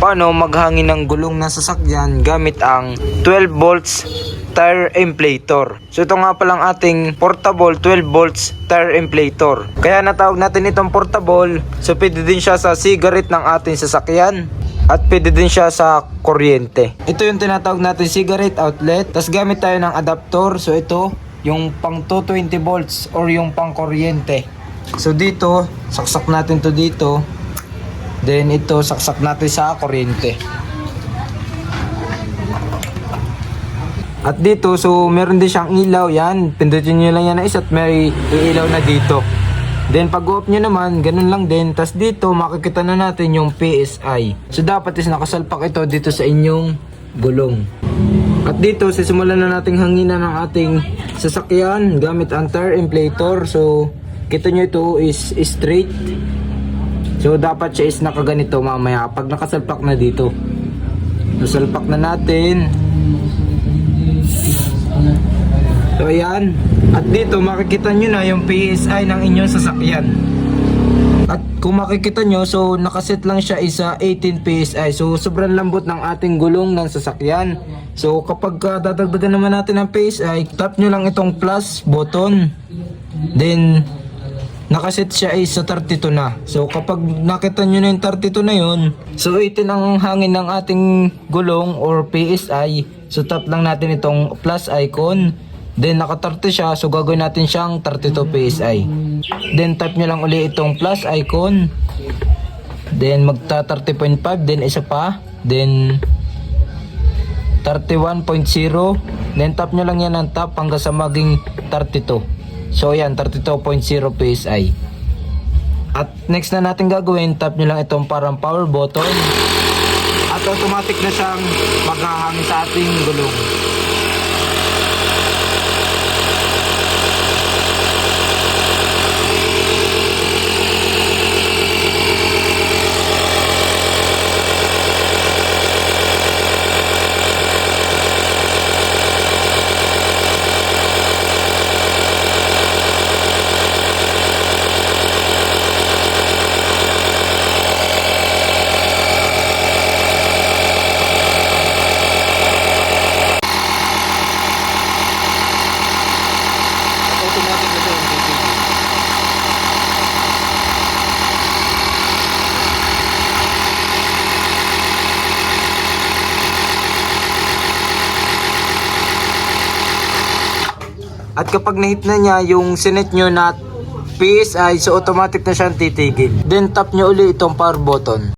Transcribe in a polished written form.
Paano maghangin ng gulong ng sasakyan gamit ang 12 volts tire inflator. So ito nga palang ating portable 12 volts tire inflator. Kaya natawag natin itong portable. So pwede din siya sa cigarette ng ating sasakyan at pwede din siya sa kuryente. Ito yung tinatawag natin cigarette outlet. Tapos gamit tayo ng adapter. So ito yung pang 220 volts or yung pang kuryente. So dito saksak natin to dito. Then ito saksak natin sa kuryente. At dito so meron din siyang ilaw yan. Pindutin nyo lang yan na isa at may ilaw na dito. Then pag off nyo naman ganun lang din. Tas dito makikita na natin yung PSI. So dapat is nakasalpak ito dito sa inyong gulong. At dito sisimulan na nating hanginan ng ating sasakyan gamit ang tire inflator. So kita nyo ito is straight. So dapat siya is nakaganito mamaya pag nakasalpak na dito. So salpak na natin. So ayan. At dito makikita nyo na yung PSI ng inyong sasakyan. At kung makikita nyo, so nakaset lang siya isa 18 PSI. So sobrang lambot ng ating gulong ng sasakyan. So kapag dadagdagan naman natin ng PSI, tap nyo lang itong plus button. Then nakaset siya is sa 32 na. So kapag nakita nyo na yung 32 na yun, so 18 ang hangin ng ating gulong or PSI. So tap lang natin itong plus icon. Then naka 30 siya, so gagawin natin siyang 32 PSI. Then tap nyo lang uli itong plus icon. Then magta 30.5, then isa pa. Then 31.0. Then tap nyo lang yan ng tap hanggang sa maging 32. So yan, 32.0 PSI. At next na natin gagawin, tap nyo lang itong parang power button. At automatic na siyang maghahangin sa ating gulong. Automatic na siya yung titigil. At kapag na-hit na niya yung sinet nyo na PSI, so automatic na siyang titigil. Then tap nyo uli itong power button.